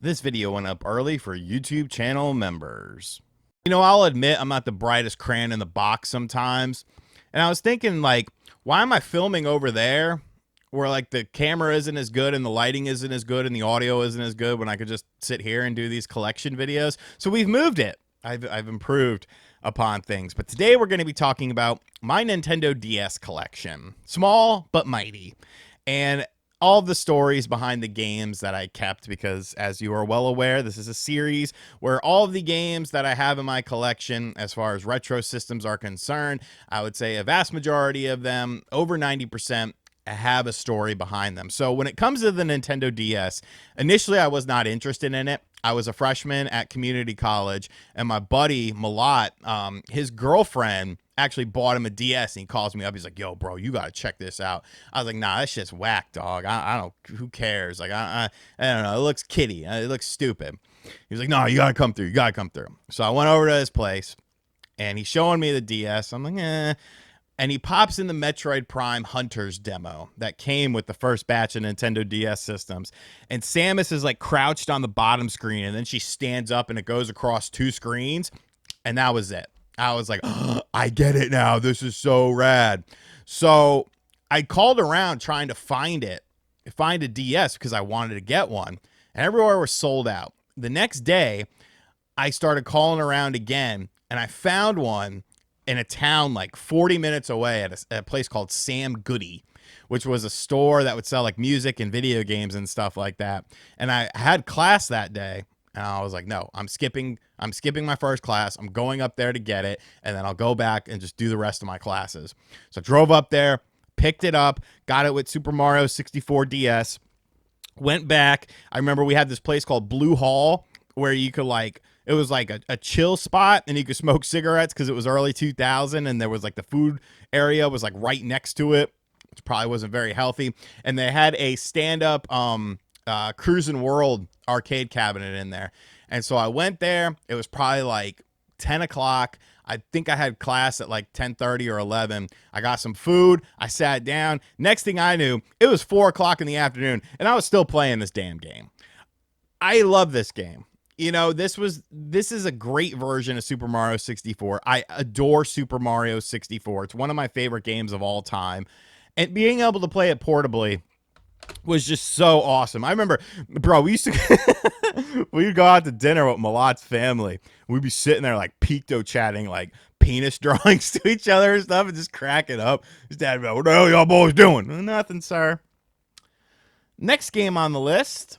This video went up early for YouTube channel members. I'll admit I'm not the brightest crayon in the box sometimes. And I was thinking, like, why am I filming over there where, like, the camera isn't as good and the lighting isn't as good and the audio isn't as good when I could just sit here and do these collection videos? So we've moved it. I've improved upon things. But today we're going to be talking about my Nintendo DS collection. Small but mighty. And all of the stories behind the games that I kept, because as you are well aware, this is a series where all of the games that I have in my collection, as far as retro systems are concerned, I would say a vast majority of them, over 90%, have a story behind them. So when it comes to the Nintendo DS, initially I was not interested in it. I was a freshman at community college, and my buddy Malat, his girlfriend actually bought him a DS, and he calls me up. He's like, "Yo, bro, you gotta check this out." I was like, "Nah, that shit's whack, dog. I don't. Who cares? Like, I don't know. It looks kiddie. It looks stupid." He was like, "No, you gotta come through. You gotta come through." So I went over to his place, and he's showing me the DS. I'm like, "Eh." And he pops in the Metroid Prime Hunters demo that came with the first batch of Nintendo DS systems. And Samus is like crouched on the bottom screen, and then she stands up and it goes across two screens. And that was it. I was like, oh, I get it now. This is so rad. So I called around trying to find a DS because I wanted to get one. And everywhere was sold out. The next day, I started calling around again, and I found one in a town like 40 minutes away at a place called Sam Goody, which was a store that would sell like music and video games and stuff like that. And I had class that day, and I was like, no, I'm skipping my first class. I'm going up there to get it, and then I'll go back and just do the rest of my classes. So I drove up there, picked it up, got it with Super Mario 64 DS, went back. I remember we had this place called Blue Hall where you could like, it was like a chill spot, and you could smoke cigarettes because it was early 2000, and there was like the food area was like right next to it, which probably wasn't very healthy. And they had a stand-up Cruisin' World arcade cabinet in there. And so I went there. It was probably like 10 o'clock. I think I had class at like 10:30 or 11. I got some food. I sat down. Next thing I knew, it was 4 o'clock in the afternoon, and I was still playing this damn game. I love this game. This is a great version of Super Mario 64. I adore Super Mario 64. It's one of my favorite games of all time. And being able to play it portably was just so awesome. I remember, bro, we'd go out to dinner with Malat's family. We'd be sitting there like peekto chatting, like penis drawings to each other and stuff, and just cracking up. His dad would be like, "What the hell y'all boys doing?" "Nothing, sir." Next game on the list,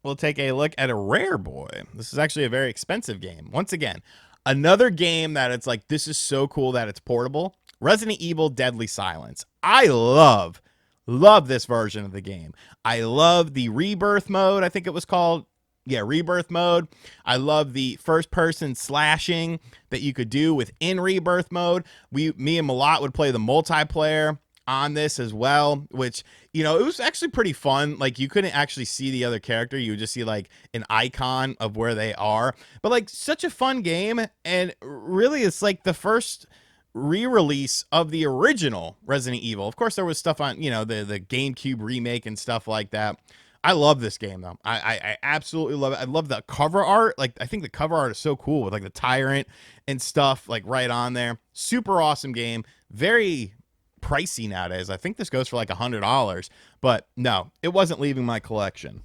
we'll take a look at a rare boy. This is actually a very expensive game. Once again, another game that it's like, this is so cool that it's portable. Resident Evil Deadly Silence. I love this version of the game. I love the rebirth mode, I think it was called. Yeah, rebirth mode. I love the first person slashing that you could do within rebirth mode. Me and Malat would play the multiplayer on this as well, which, it was actually pretty fun. Like, you couldn't actually see the other character. You would just see like an icon of where they are, but like such a fun game. And really, it's like the first re-release of the original Resident Evil. Of course, there was stuff on, the GameCube remake and stuff like that. I love this game though. I absolutely love it. I love the cover art. Like, I think the cover art is so cool with like the tyrant and stuff like right on there. Super awesome game. Very pricey nowadays. I think this goes for like $100, but no, it wasn't leaving my collection.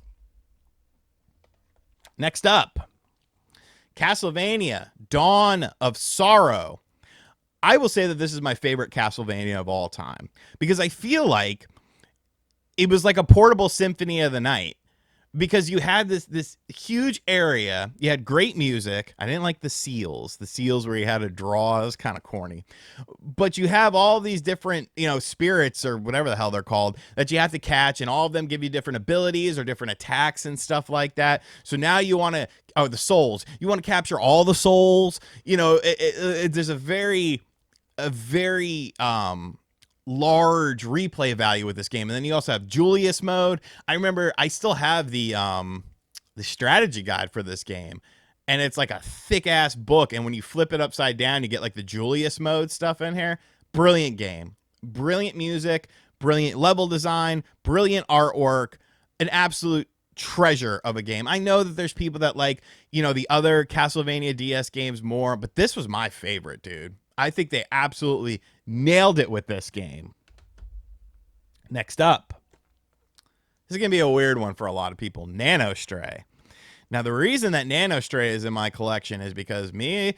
Next up, Castlevania Dawn of Sorrow. I will say that this is my favorite Castlevania of all time because I feel like it was like a portable symphony of the night, because you had this huge area. You had great music. I didn't like the seals where you had to draw. It was kind of corny. But you have all these different, spirits or whatever the hell they're called that you have to catch, and all of them give you different abilities or different attacks and stuff like that. So now you want to, the souls. You want to capture all the souls. There's a very large replay value with this game. And then you also have Julius mode. I remember I still have the strategy guide for this game, and it's like a thick ass book, and when you flip it upside down, you get like the Julius mode stuff in here. Brilliant game, brilliant music, brilliant level design, brilliant artwork, an absolute treasure of a game. I know that there's people that like, the other Castlevania DS games more, but this was my favorite, dude. I think they absolutely nailed it with this game. Next up, this is going to be a weird one for a lot of people. Nanostray. Now, the reason that Nanostray is in my collection is because me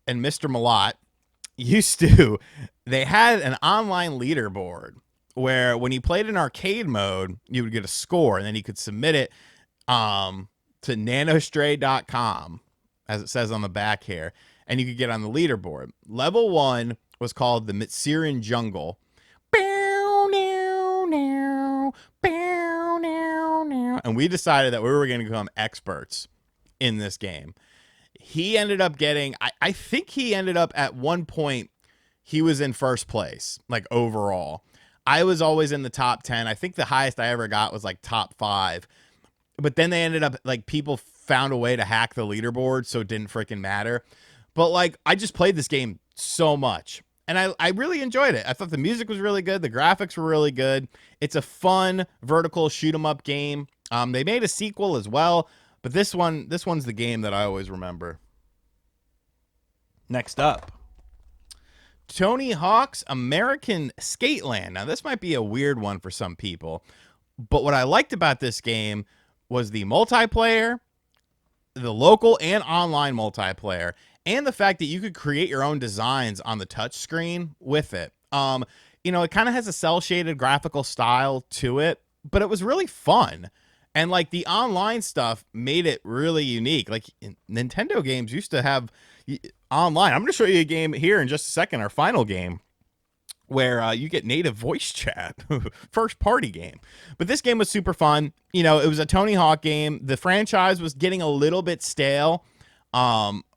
and Mr. Malott they had an online leaderboard where when you played in arcade mode, you would get a score, and then you could submit it to nanostray.com, as it says on the back here, and you could get on the leaderboard. Level 1 was called the Mitsiran Jungle. And we decided that we were going to become experts in this game. He ended up getting, I think he ended up at one point, he was in first place, like overall. I was always in the top 10. I think the highest I ever got was like top 5. But then they ended up, like, people found a way to hack the leaderboard, so it didn't freaking matter. But, like, I just played this game so much. And I really enjoyed it. I thought the music was really good. The graphics were really good. It's a fun vertical shoot 'em up game. They made a sequel as well, but this one's the game that I always remember. Next up, Tony Hawk's American Skateland. Now, this might be a weird one for some people, but what I liked about this game was the multiplayer, the local and online multiplayer, and the fact that you could create your own designs on the touch screen with it. It kind of has a cel-shaded graphical style to it, but it was really fun. And, like, the online stuff made it really unique. Like, Nintendo games used to have online. I'm going to show you a game here in just a second, our final game, where you get native voice chat. First party game. But this game was super fun. It was a Tony Hawk game. The franchise was getting a little bit stale.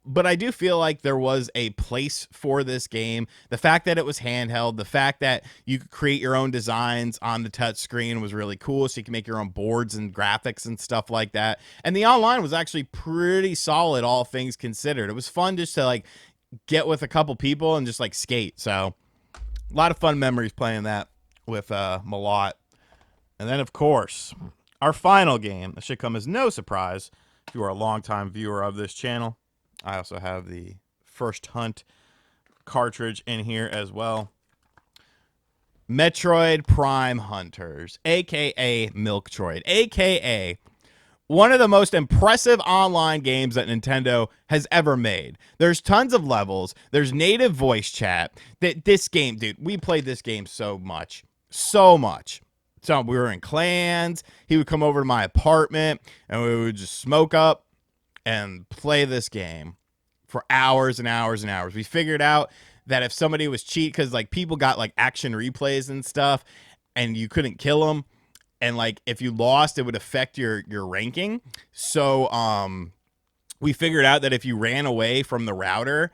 But I do feel like there was a place for this game. The fact that it was handheld, the fact that you could create your own designs on the touch screen was really cool. So you can make your own boards and graphics and stuff like that. And the online was actually pretty solid, all things considered. It was fun just to, like, get with a couple people and just, like, skate. So a lot of fun memories playing that with Malott. And then, of course, our final game. This should come as no surprise if you are a longtime viewer of this channel. I also have the First Hunt cartridge in here as well. Metroid Prime Hunters, a.k.a. Milktroid, a.k.a. one of the most impressive online games that Nintendo has ever made. There's tons of levels. There's native voice chat. This game, dude, we played this game so much. So much. So we were in clans. He would come over to my apartment, and we would just smoke up and play this game for hours and hours and hours. We figured out that if somebody was cheat, because, like, people got, like, action replays and stuff, and you couldn't kill them, and, like, if you lost, it would affect your ranking. So we figured out that if you ran away from the router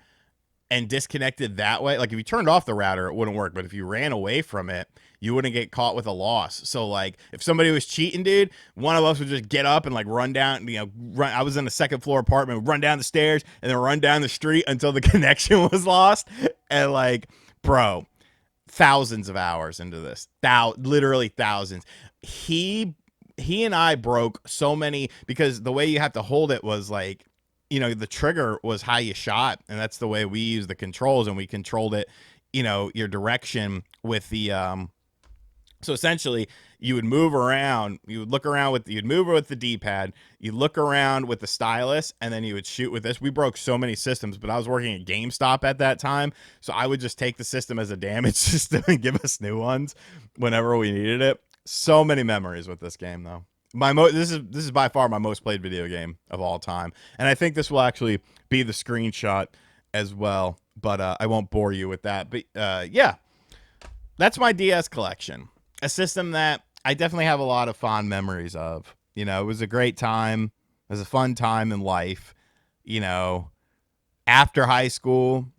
and disconnected that way, like, if you turned off the router, it wouldn't work, but if you ran away from it, you wouldn't get caught with a loss. So, like, if somebody was cheating, dude, one of us would just get up and, like, run down, I was in a second floor apartment, run down the stairs and then run down the street until the connection was lost. And, like, bro, thousands of hours into this, literally thousands. He and I broke so many, because the way you have to hold it was, like, the trigger was how you shot, and that's the way we used the controls, and we controlled it, your direction with the so essentially, you would move around, you would look around you'd move with the D-pad, you look around with the stylus, and then you would shoot with this. We broke so many systems, but I was working at GameStop at that time, so I would just take the system as a damage system and give us new ones whenever we needed it. So many memories with this game, though. This is by far my most played video game of all time, and I think this will actually be the screenshot as well, but I won't bore you with that. But yeah, that's my DS collection. A system that I definitely have a lot of fond memories of. It was a great time. It was a fun time in life. After high school,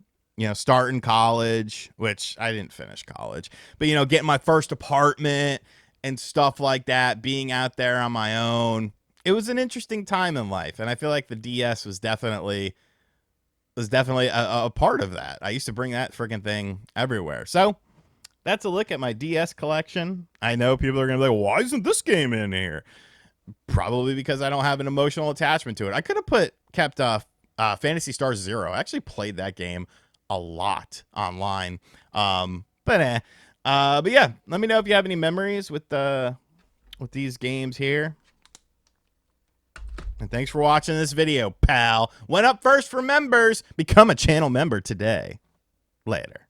starting college, which I didn't finish college, but, getting my first apartment and stuff like that, being out there on my own. It was an interesting time in life, and I feel like the DS was definitely a part of that. I used to bring that freaking thing everywhere. So that's a look at my DS collection. I know people are going to be like, why isn't this game in here? Probably because I don't have an emotional attachment to it. I could have kept Fantasy Star Zero. I actually played that game a lot online. But yeah, let me know if you have any memories with these games here. And thanks for watching this video, pal. Went up first for members. Become a channel member today. Later.